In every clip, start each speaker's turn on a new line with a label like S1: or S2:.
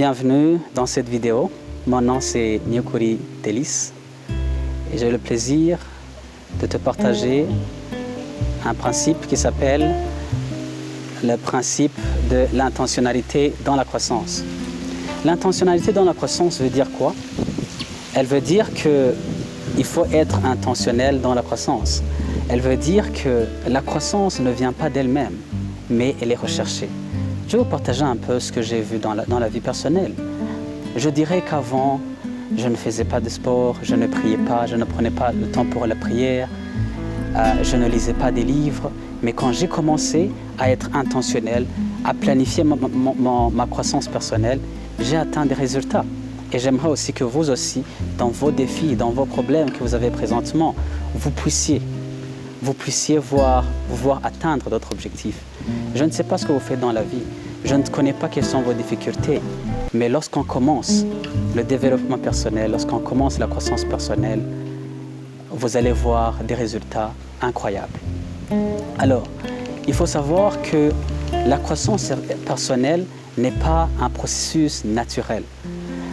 S1: Bienvenue dans cette vidéo. Mon nom c'est Nyokuri Delis et j'ai le plaisir de te partager un principe qui s'appelle le principe de l'intentionnalité dans la croissance. L'intentionnalité dans la croissance veut dire quoi? Elle veut dire qu'il faut être intentionnel dans la croissance. Elle veut dire que la croissance ne vient pas d'elle-même, mais elle est recherchée. Je vais vous partager un peu ce que j'ai vu dans la vie personnelle. Je dirais qu'avant, je ne faisais pas de sport, je ne priais pas, je ne prenais pas le temps pour la prière, je ne lisais pas des livres. Mais quand j'ai commencé à être intentionnel, à planifier ma croissance personnelle, j'ai atteint des résultats. Et j'aimerais aussi que vous aussi, dans vos défis, dans vos problèmes que vous avez présentement, vous puissiez voir atteindre d'autres objectifs. Je ne sais pas ce que vous faites dans la vie, je ne connais pas quelles sont vos difficultés, mais lorsqu'on commence le développement personnel, lorsqu'on commence la croissance personnelle, vous allez voir des résultats incroyables. Alors, il faut savoir que la croissance personnelle n'est pas un processus naturel.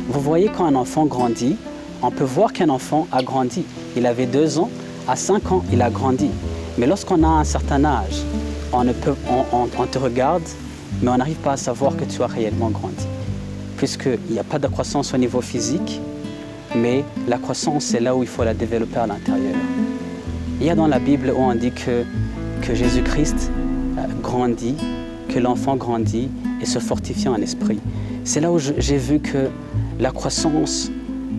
S1: Vous voyez, quand un enfant grandit, on peut voir qu'un enfant a grandi. Il avait 2 ans, à 5 ans, il a grandi. Mais lorsqu'on a un certain âge, on te regarde, mais on n'arrive pas à savoir que tu as réellement grandi. Puisqu'il n'y a pas de croissance au niveau physique, mais la croissance, c'est là où il faut la développer à l'intérieur. Il y a dans la Bible où on dit que Jésus-Christ grandit, que l'enfant grandit et se fortifie en esprit. C'est là où j'ai vu que la croissance,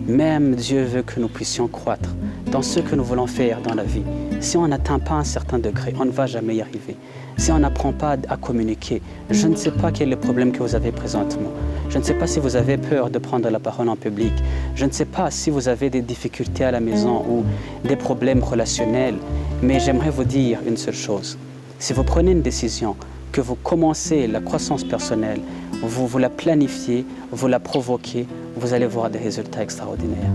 S1: même Dieu veut que nous puissions croître dans ce que nous voulons faire dans la vie. Si on n'atteint pas un certain degré, on ne va jamais y arriver. Si on n'apprend pas à communiquer, je ne sais pas quel est le problème que vous avez présentement. Je ne sais pas si vous avez peur de prendre la parole en public. Je ne sais pas si vous avez des difficultés à la maison ou des problèmes relationnels. Mais j'aimerais vous dire une seule chose. Si vous prenez une décision, que vous commencez la croissance personnelle, vous la planifiez, vous la provoquez, vous allez voir des résultats extraordinaires.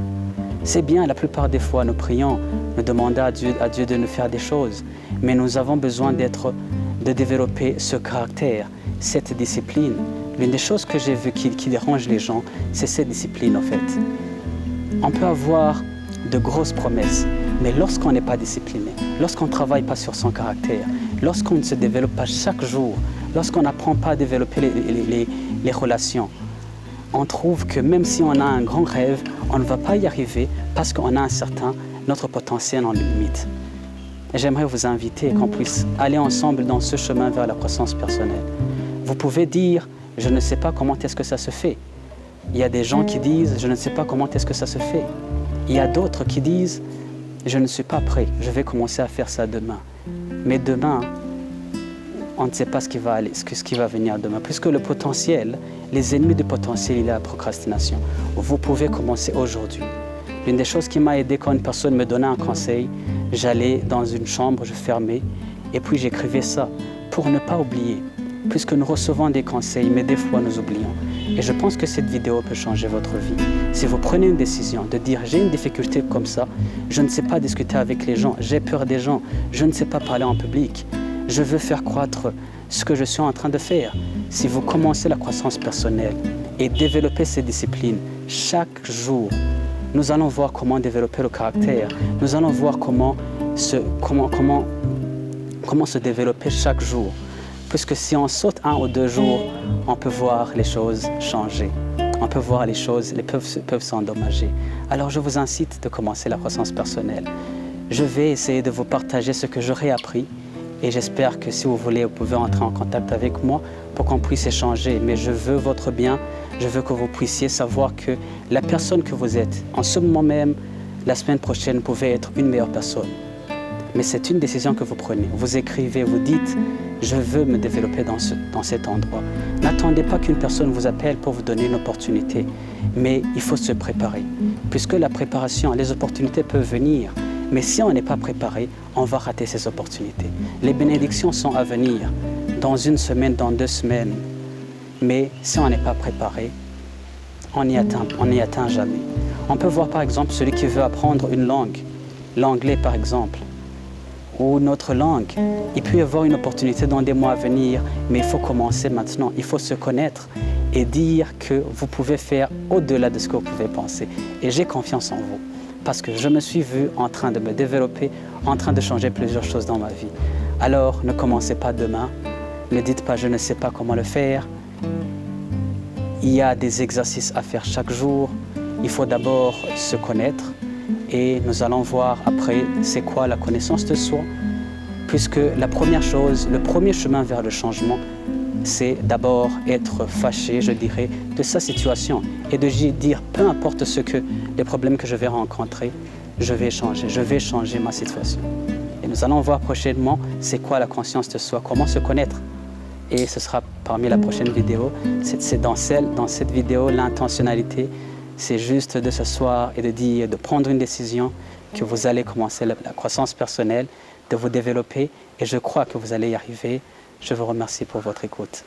S1: C'est bien, la plupart des fois, nous prions, nous demandons à Dieu de nous faire des choses, mais nous avons besoin de développer ce caractère, cette discipline. L'une des choses que j'ai vues qui dérange les gens, c'est cette discipline en fait. On peut avoir de grosses promesses, mais lorsqu'on n'est pas discipliné, lorsqu'on ne travaille pas sur son caractère, lorsqu'on ne se développe pas chaque jour, lorsqu'on n'apprend pas à développer les relations, on trouve que même si on a un grand rêve, on ne va pas y arriver parce qu'on a notre potentiel en limite. J'aimerais vous inviter qu'on puisse aller ensemble dans ce chemin vers la croissance personnelle. Vous pouvez dire, je ne sais pas comment est-ce que ça se fait. Il y a des gens qui disent, je ne sais pas comment est-ce que ça se fait. Il y a d'autres qui disent, je ne suis pas prêt, je vais commencer à faire ça demain. Mais demain, on ne sait pas ce qui va venir demain. Puisque le potentiel, les ennemis du potentiel, il est la procrastination. Vous pouvez commencer aujourd'hui. L'une des choses qui m'a aidé quand une personne me donnait un conseil, j'allais dans une chambre, je fermais, et puis j'écrivais ça pour ne pas oublier. Puisque nous recevons des conseils, mais des fois nous oublions. Et je pense que cette vidéo peut changer votre vie. Si vous prenez une décision de dire j'ai une difficulté comme ça, je ne sais pas discuter avec les gens, j'ai peur des gens, je ne sais pas parler en public, je veux faire croître ce que je suis en train de faire. Si vous commencez la croissance personnelle et développer ces disciplines chaque jour, nous allons voir comment développer le caractère, nous allons voir comment se développer chaque jour. Puisque si on saute 1 ou 2 jours, on peut voir les choses changer. On peut voir les choses, peuvent s'endommager. Alors je vous incite de commencer la croissance personnelle. Je vais essayer de vous partager ce que j'aurai appris et j'espère que si vous voulez, vous pouvez entrer en contact avec moi pour qu'on puisse échanger. Mais je veux votre bien, je veux que vous puissiez savoir que la personne que vous êtes, en ce moment même, la semaine prochaine, vous pouvez être une meilleure personne. Mais c'est une décision que vous prenez. Vous écrivez, vous dites, je veux me développer dans cet endroit. N'attendez pas qu'une personne vous appelle pour vous donner une opportunité, mais il faut se préparer. Puisque la préparation, les opportunités peuvent venir, mais si on n'est pas préparé, on va rater ces opportunités. Les bénédictions sont à venir dans 1 semaine, dans 2 semaines. Mais si on n'est pas préparé, on n'y atteint jamais. On peut voir par exemple celui qui veut apprendre une langue, l'anglais par exemple. ou notre langue. Il peut y avoir une opportunité dans des mois à venir, mais il faut commencer maintenant. Il faut se connaître et dire que vous pouvez faire au-delà de ce que vous pouvez penser. Et j'ai confiance en vous, parce que je me suis vu en train de me développer, en train de changer plusieurs choses dans ma vie. Alors, ne commencez pas demain. Ne dites pas « je ne sais pas comment le faire ». Il y a des exercices à faire chaque jour. Il faut d'abord se connaître et nous allons voir après c'est quoi la connaissance de soi. Puisque la première chose, le premier chemin vers le changement, c'est d'abord être fâché, je dirais, de sa situation et de dire peu importe les problèmes que je vais rencontrer, je vais changer ma situation. Et nous allons voir prochainement c'est quoi la conscience de soi, comment se connaître. Et ce sera parmi la prochaine vidéo. C'est dans cette vidéo, l'intentionnalité, c'est juste de s'asseoir et de prendre une décision que vous allez commencer la croissance personnelle, de vous développer et je crois que vous allez y arriver. Je vous remercie pour votre écoute.